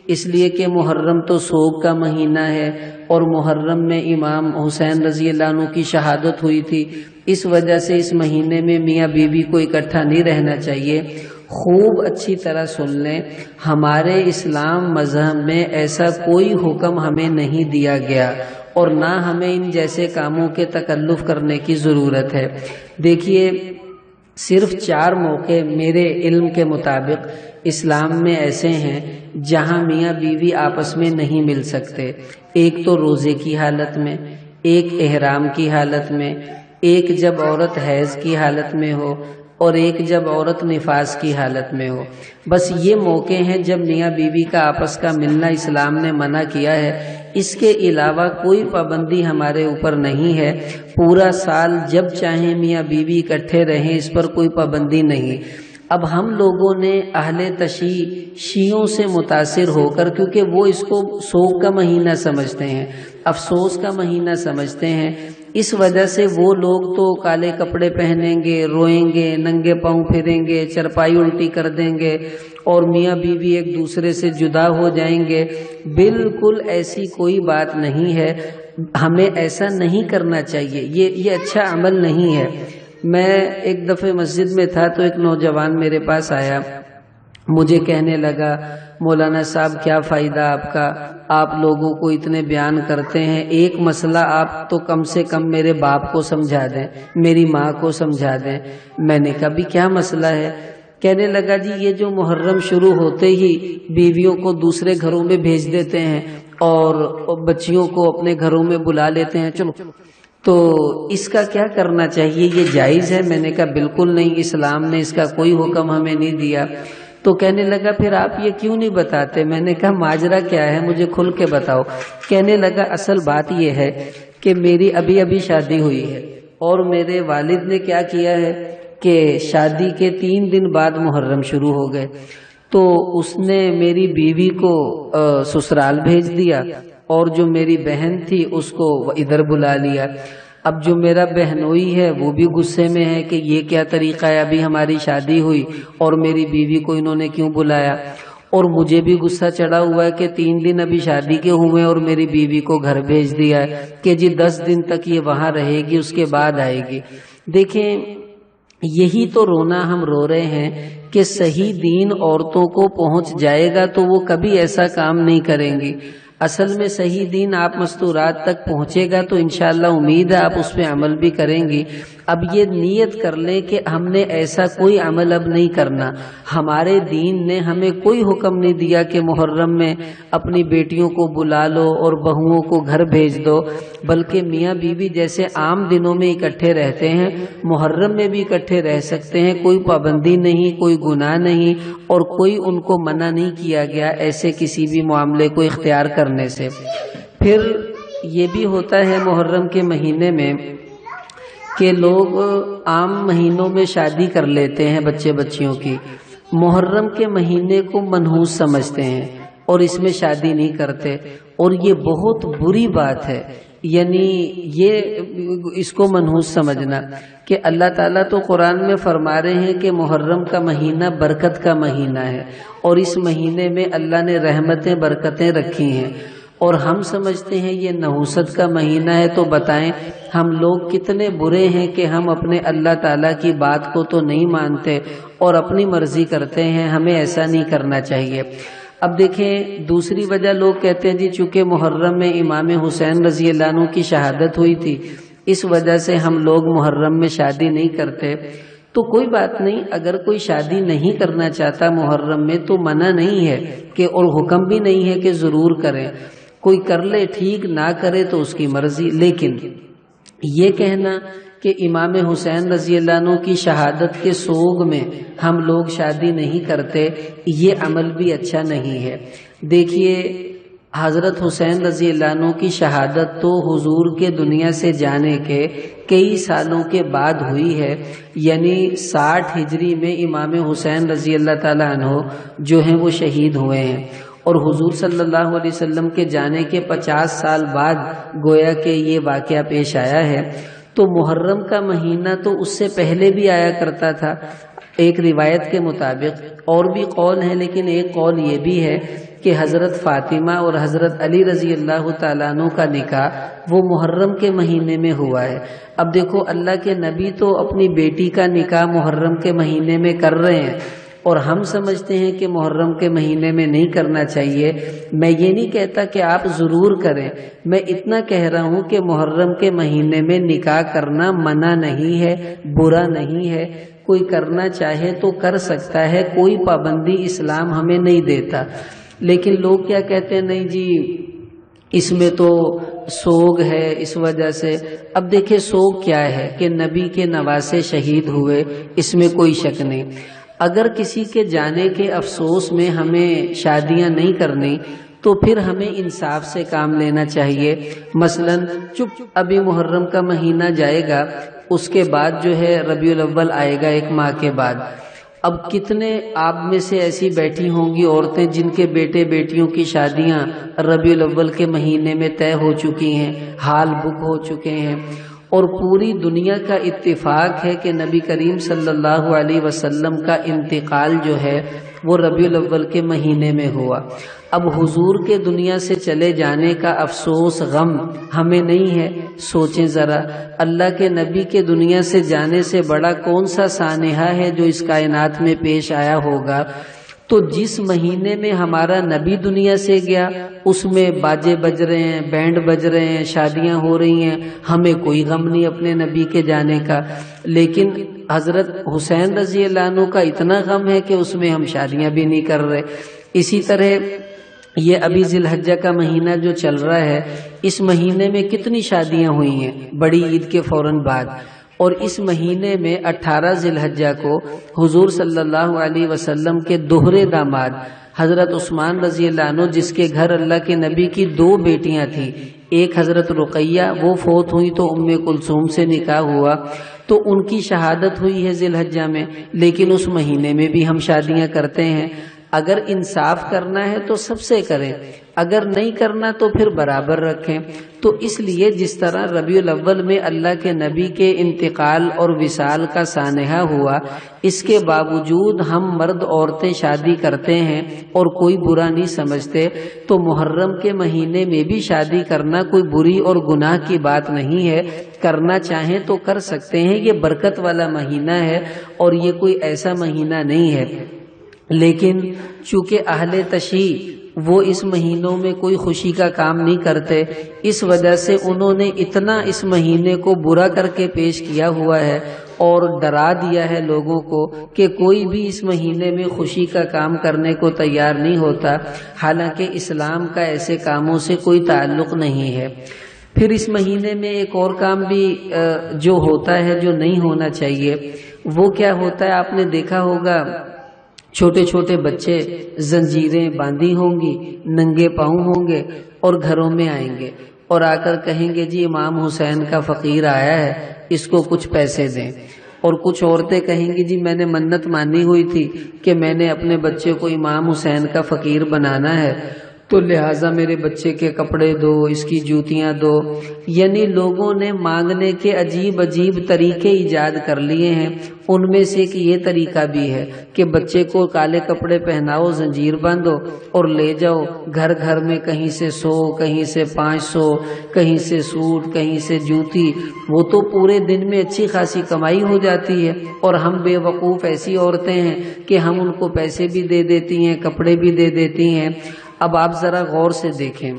اس لیے کہ محرم تو سوگ کا مہینہ ہے، اور محرم میں امام حسین رضی اللہ عنہ کی شہادت ہوئی تھی، اس وجہ سے اس مہینے میں میاں بیوی کو اکٹھا نہیں رہنا چاہیے۔ خوب اچھی طرح سن لیں، ہمارے اسلام مذہب میں ایسا کوئی حکم ہمیں نہیں دیا گیا، اور نہ ہمیں ان جیسے کاموں کے تکلف کرنے کی ضرورت ہے۔ دیکھیے، صرف 4 موقع میرے علم کے مطابق اسلام میں ایسے ہیں جہاں میاں بیوی آپس میں نہیں مل سکتے۔ ایک تو روزے کی حالت میں، ایک احرام کی حالت میں، ایک جب عورت حیض کی حالت میں ہو، اور ایک جب عورت نفاس کی حالت میں ہو۔ بس یہ موقع ہیں جب میاں بیوی کا آپس کا ملنا اسلام نے منع کیا ہے۔ اس کے علاوہ کوئی پابندی ہمارے اوپر نہیں ہے، پورا سال جب چاہیں میاں بیوی اکٹھے رہیں، اس پر کوئی پابندی نہیں۔ اب ہم لوگوں نے اہل تشیع شیعوں سے متاثر ہو کر، کیونکہ وہ اس کو سوگ کا مہینہ سمجھتے ہیں، افسوس کا مہینہ سمجھتے ہیں، اس وجہ سے وہ لوگ تو کالے کپڑے پہنیں گے، روئیں گے، ننگے پاؤں پھریں گے، چرپائی الٹی کر دیں گے، اور میاں بیوی ایک دوسرے سے جدا ہو جائیں گے۔ بالکل ایسی کوئی بات نہیں ہے، ہمیں ایسا نہیں کرنا چاہیے، یہ اچھا عمل نہیں ہے۔ میں ایک دفعہ مسجد میں تھا تو ایک نوجوان میرے پاس آیا، مجھے کہنے لگا مولانا صاحب کیا فائدہ آپ کا، آپ لوگوں کو اتنے بیان کرتے ہیں، ایک مسئلہ آپ تو کم سے کم میرے باپ کو سمجھا دیں، میری ماں کو سمجھا دیں۔ میں نے کہا بھی کیا مسئلہ ہے؟ کہنے لگا جی یہ جو محرم شروع ہوتے ہی بیویوں کو دوسرے گھروں میں بھیج دیتے ہیں اور بچیوں کو اپنے گھروں میں بلا لیتے ہیں، چلو تو اس کا کیا کرنا چاہیے، یہ جائز ہے؟ میں نے کہا بالکل نہیں، اسلام نے اس کا کوئی حکم ہمیں نہیں دیا۔ تو کہنے لگا پھر آپ یہ کیوں نہیں بتاتے؟ میں نے کہا ماجرا کیا ہے، مجھے کھل کے بتاؤ۔ کہنے لگا اصل بات یہ ہے کہ میری ابھی شادی ہوئی ہے، اور میرے والد نے کیا کیا ہے کہ شادی کے 3 دن بعد محرم شروع ہو گئے، تو اس نے میری بیوی کو سسرال بھیج دیا، اور جو میری بہن تھی اس کو ادھر بلا لیا۔ اب جو میرا بہنوئی ہے وہ بھی غصے میں ہے کہ یہ کیا طریقہ ہے، ابھی ہماری شادی ہوئی اور میری بیوی کو انہوں نے کیوں بلایا، اور مجھے بھی غصہ چڑھا ہوا ہے کہ 3 دن ابھی شادی کے ہوئے اور میری بیوی کو گھر بھیج دیا ہے کہ جی 10 دن تک یہ وہاں رہے گی، اس کے بعد آئے گی۔ دیکھیں یہی تو رونا ہم رو رہے ہیں کہ صحیح دین عورتوں کو پہنچ جائے گا تو وہ کبھی ایسا کام نہیں کریں گی۔ اصل میں صحیح دین آپ مستورات تک پہنچے گا تو انشاءاللہ امید ہے آپ اس پہ عمل بھی کریں گی۔ اب یہ نیت کر لیں کہ ہم نے ایسا کوئی عمل اب نہیں کرنا۔ ہمارے دین نے ہمیں کوئی حکم نہیں دیا کہ محرم میں اپنی بیٹیوں کو بلا لو اور بہوؤں کو گھر بھیج دو، بلکہ میاں بیوی جیسے عام دنوں میں اکٹھے رہتے ہیں محرم میں بھی اکٹھے رہ سکتے ہیں، کوئی پابندی نہیں، کوئی گناہ نہیں، اور کوئی ان کو منع نہیں کیا گیا ایسے کسی بھی معاملے کو اختیار کرنے سے۔ پھر یہ بھی ہوتا ہے محرم کے مہینے میں کہ لوگ عام مہینوں میں شادی کر لیتے ہیں بچے بچیوں کی، محرم کے مہینے کو منحوس سمجھتے ہیں اور اس میں شادی نہیں کرتے، اور یہ بہت بری بات ہے۔ یعنی یہ اس کو منحوس سمجھنا کہ اللہ تعالیٰ تو قرآن میں فرما رہے ہیں کہ محرم کا مہینہ برکت کا مہینہ ہے، اور اس مہینے میں اللہ نے رحمتیں برکتیں رکھی ہیں، اور ہم سمجھتے ہیں یہ نحوست کا مہینہ ہے۔ تو بتائیں ہم لوگ کتنے برے ہیں کہ ہم اپنے اللہ تعالیٰ کی بات کو تو نہیں مانتے اور اپنی مرضی کرتے ہیں، ہمیں ایسا نہیں کرنا چاہیے۔ اب دیکھیں دوسری وجہ لوگ کہتے ہیں جی چونکہ محرم میں امام حسین رضی اللہ عنہ کی شہادت ہوئی تھی اس وجہ سے ہم لوگ محرم میں شادی نہیں کرتے۔ تو کوئی بات نہیں، اگر کوئی شادی نہیں کرنا چاہتا محرم میں تو منع نہیں ہے کہ، اور حکم بھی نہیں ہے کہ ضرور کریں، کوئی کر لے ٹھیک، نہ کرے تو اس کی مرضی۔ لیکن یہ کہنا کہ امام حسین رضی اللہ عنہ کی شہادت کے سوگ میں ہم لوگ شادی نہیں کرتے، یہ عمل بھی اچھا نہیں ہے۔ دیکھیے حضرت حسین رضی اللہ عنہ کی شہادت تو حضور کے دنیا سے جانے کے کئی سالوں کے بعد ہوئی ہے، یعنی 60 ہجری میں امام حسین رضی اللہ تعالی عنہ جو ہیں وہ شہید ہوئے ہیں، اور حضور صلی اللہ علیہ وسلم کے جانے کے 50 سال بعد گویا کہ یہ واقعہ پیش آیا ہے۔ تو محرم کا مہینہ تو اس سے پہلے بھی آیا کرتا تھا ایک روایت کے مطابق، اور بھی قول ہیں لیکن ایک قول یہ بھی ہے کہ حضرت فاطمہ اور حضرت علی رضی اللہ تعالیٰ عنہ کا نکاح وہ محرم کے مہینے میں ہوا ہے۔ اب دیکھو اللہ کے نبی تو اپنی بیٹی کا نکاح محرم کے مہینے میں کر رہے ہیں، اور ہم سمجھتے ہیں کہ محرم کے مہینے میں نہیں کرنا چاہیے۔ میں یہ نہیں کہتا کہ آپ ضرور کریں، میں اتنا کہہ رہا ہوں کہ محرم کے مہینے میں نکاح کرنا منع نہیں ہے، برا نہیں ہے، کوئی کرنا چاہے تو کر سکتا ہے، کوئی پابندی اسلام ہمیں نہیں دیتا۔ لیکن لوگ کیا کہتے ہیں، نہیں جی اس میں تو سوگ ہے اس وجہ سے۔ اب دیکھیں سوگ کیا ہے کہ نبی کے نواسے شہید ہوئے، اس میں کوئی شک نہیں۔ اگر کسی کے جانے کے افسوس میں ہمیں شادیاں نہیں کرنی تو پھر ہمیں انصاف سے کام لینا چاہیے۔ مثلا ابھی محرم کا مہینہ جائے گا، اس کے بعد جو ہے ربیع الاول آئے گا 1 ماہ کے بعد۔ اب کتنے آپ میں سے ایسی بیٹھی ہوں گی عورتیں جن کے بیٹے بیٹیوں کی شادیاں ربیع الاول کے مہینے میں طے ہو چکی ہیں، حال بک ہو چکے ہیں، اور پوری دنیا کا اتفاق ہے کہ نبی کریم صلی اللہ علیہ وسلم کا انتقال جو ہے وہ ربیع الاول کے مہینے میں ہوا۔ اب حضور کے دنیا سے چلے جانے کا افسوس غم ہمیں نہیں ہے۔ سوچیں ذرا، اللہ کے نبی کے دنیا سے جانے سے بڑا کون سا سانحہ ہے جو اس کائنات میں پیش آیا ہوگا؟ تو جس مہینے میں ہمارا نبی دنیا سے گیا اس میں باجے بج رہے ہیں، بینڈ بج رہے ہیں، شادیاں ہو رہی ہیں، ہمیں کوئی غم نہیں اپنے نبی کے جانے کا۔ لیکن حضرت حسین رضی اللہ عنہ کا اتنا غم ہے کہ اس میں ہم شادیاں بھی نہیں کر رہے۔ اسی طرح یہ ابھی ذی الحجہ کا مہینہ جو چل رہا ہے، اس مہینے میں کتنی شادیاں ہوئی ہیں بڑی عید کے فوراً بعد، اور اس مہینے میں 18 ذی الحجہ کو حضور صلی اللہ علیہ وسلم کے دوہرے داماد حضرت عثمان رضی اللہ عنہ، جس کے گھر اللہ کے نبی کی 2 بیٹیاں تھیں، ایک حضرت رقیہ وہ فوت ہوئی تو ام کلثوم سے نکاح ہوا، تو ان کی شہادت ہوئی ہے ذی الحجہ میں، لیکن اس مہینے میں بھی ہم شادیاں کرتے ہیں۔ اگر انصاف کرنا ہے تو سب سے کریں، اگر نہیں کرنا تو پھر برابر رکھیں۔ تو اس لیے جس طرح ربیع الاول میں اللہ کے نبی کے انتقال اور وصال کا سانحہ ہوا، اس کے باوجود ہم مرد عورتیں شادی کرتے ہیں اور کوئی برا نہیں سمجھتے، تو محرم کے مہینے میں بھی شادی کرنا کوئی بری اور گناہ کی بات نہیں ہے۔ کرنا چاہیں تو کر سکتے ہیں، یہ برکت والا مہینہ ہے اور یہ کوئی ایسا مہینہ نہیں ہے۔ لیکن چونکہ اہل تشیع وہ اس مہینوں میں کوئی خوشی کا کام نہیں کرتے، اس وجہ سے انہوں نے اتنا اس مہینے کو برا کر کے پیش کیا ہوا ہے اور ڈرا دیا ہے لوگوں کو کہ کوئی بھی اس مہینے میں خوشی کا کام کرنے کو تیار نہیں ہوتا، حالانکہ اسلام کا ایسے کاموں سے کوئی تعلق نہیں ہے۔ پھر اس مہینے میں ایک اور کام بھی جو ہوتا ہے جو نہیں ہونا چاہیے، وہ کیا ہوتا ہے؟ آپ نے دیکھا ہوگا چھوٹے چھوٹے بچے زنجیریں باندھی ہوں گی، ننگے پاؤں ہوں گے اور گھروں میں آئیں گے اور آ کر کہیں گے جی امام حسین کا فقیر آیا ہے، اس کو کچھ پیسے دیں۔ اور کچھ عورتیں کہیں گی جی میں نے منت مانی ہوئی تھی کہ میں نے اپنے بچے کو امام حسین کا فقیر بنانا ہے، تو لہٰذا میرے بچے کے کپڑے دو، اس کی جوتیاں دو۔ یعنی لوگوں نے مانگنے کے عجیب عجیب طریقے ایجاد کر لیے ہیں۔ ان میں سے ایک یہ طریقہ بھی ہے کہ بچے کو کالے کپڑے پہناؤ، زنجیر باندھو اور لے جاؤ گھر گھر میں، کہیں سے 100، کہیں سے 500، کہیں سے سوٹ، کہیں سے جوتی۔ وہ تو پورے دن میں اچھی خاصی کمائی ہو جاتی ہے، اور ہم بے وقوف ایسی عورتیں ہیں کہ ہم ان کو پیسے بھی دے دیتی ہیں، کپڑے بھی دے دیتی ہیں۔ اب آپ ذرا غور سے دیکھیں،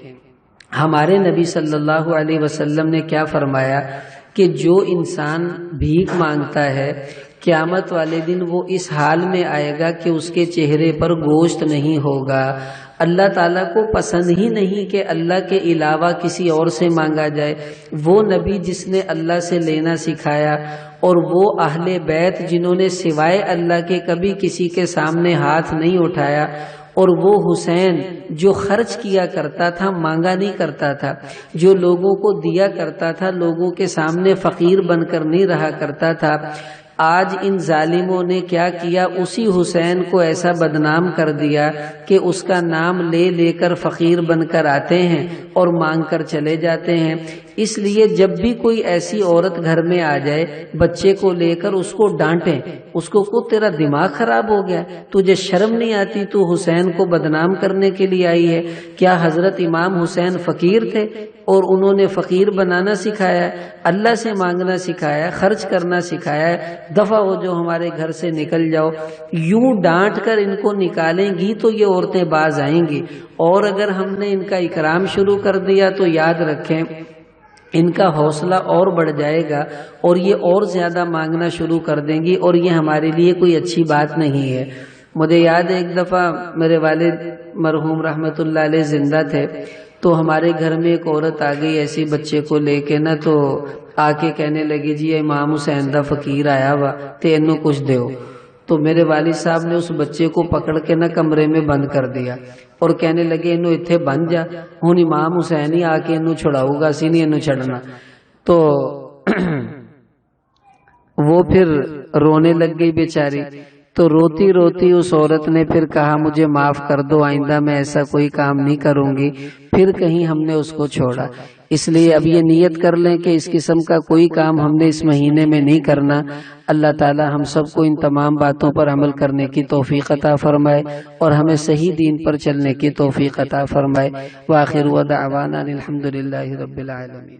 ہمارے نبی صلی اللہ علیہ وسلم نے کیا فرمایا کہ جو انسان بھیک مانگتا ہے قیامت والے دن وہ اس حال میں آئے گا کہ اس کے چہرے پر گوشت نہیں ہوگا۔ اللہ تعالیٰ کو پسند ہی نہیں کہ اللہ کے علاوہ کسی اور سے مانگا جائے۔ وہ نبی جس نے اللہ سے لینا سکھایا، اور وہ اہل بیت جنہوں نے سوائے اللہ کے کبھی کسی کے سامنے ہاتھ نہیں اٹھایا، اور وہ حسین جو خرچ کیا کرتا تھا، مانگا نہیں کرتا تھا، جو لوگوں کو دیا کرتا تھا، لوگوں کے سامنے فقیر بن کر نہیں رہا کرتا تھا۔ آج ان ظالموں نے کیا کیا؟ اسی حسین کو ایسا بدنام کر دیا کہ اس کا نام لے لے کر فقیر بن کر آتے ہیں اور مانگ کر چلے جاتے ہیں۔ اس لیے جب بھی کوئی ایسی عورت گھر میں آ جائے، بچے کو لے کر اس کو ڈانٹیں، اس کو تیرا دماغ خراب ہو گیا، تجھے شرم نہیں آتی؟ تو حسین کو بدنام کرنے کے لیے آئی ہے؟ کیا حضرت امام حسین فقیر تھے اور انہوں نے فقیر بنانا سکھایا ہے، اللہ سے مانگنا سکھایا ہے، خرچ کرنا سکھایا ہے؟ دفعہ ہو جو ہمارے گھر سے نکل جاؤ۔ یوں ڈانٹ کر ان کو نکالیں گی تو یہ عورتیں باز آئیں گی، اور اگر ہم نے ان کا اکرام شروع کر دیا تو یاد رکھیں ان کا حوصلہ اور بڑھ جائے گا اور یہ اور زیادہ مانگنا شروع کر دیں گی، اور یہ ہمارے لیے کوئی اچھی بات نہیں ہے۔ مجھے یاد ہے ایک دفعہ میرے والد مرحوم رحمت اللہ علیہ زندہ تھے، تو ہمارے گھر میں ایک عورت آ گئی ایسی بچے کو لے کے نا، تو آ کے کہنے لگی جی امام حسین دا فقیر آیا وا تے انو کچھ دیو۔ تو میرے والد صاحب نے اس بچے کو پکڑ کے نا کمرے میں بند کر دیا اور کہنے لگے انو اتھے بن جا، ہن امام حسین ہی آ کے انو چھڑاؤ گا، اسی نہیں انو چھڑنا۔ تو وہ پھر رونے لگ گئی بیچاری، تو روتی روتی اس عورت نے پھر کہا مجھے معاف کر دو، آئندہ میں ایسا کوئی کام نہیں کروں گی۔ پھر کہیں ہم نے اس کو چھوڑا۔ اس لیے اب یہ نیت کر لیں کہ اس قسم کا کوئی کام ہم نے اس مہینے میں نہیں کرنا۔ اللہ تعالی ہم سب کو ان تمام باتوں پر عمل کرنے کی توفیق عطا فرمائے اور ہمیں صحیح دین پر چلنے کی توفیق عطا فرمائے۔ وآخر دعوانا الحمدللہ رب العالمین۔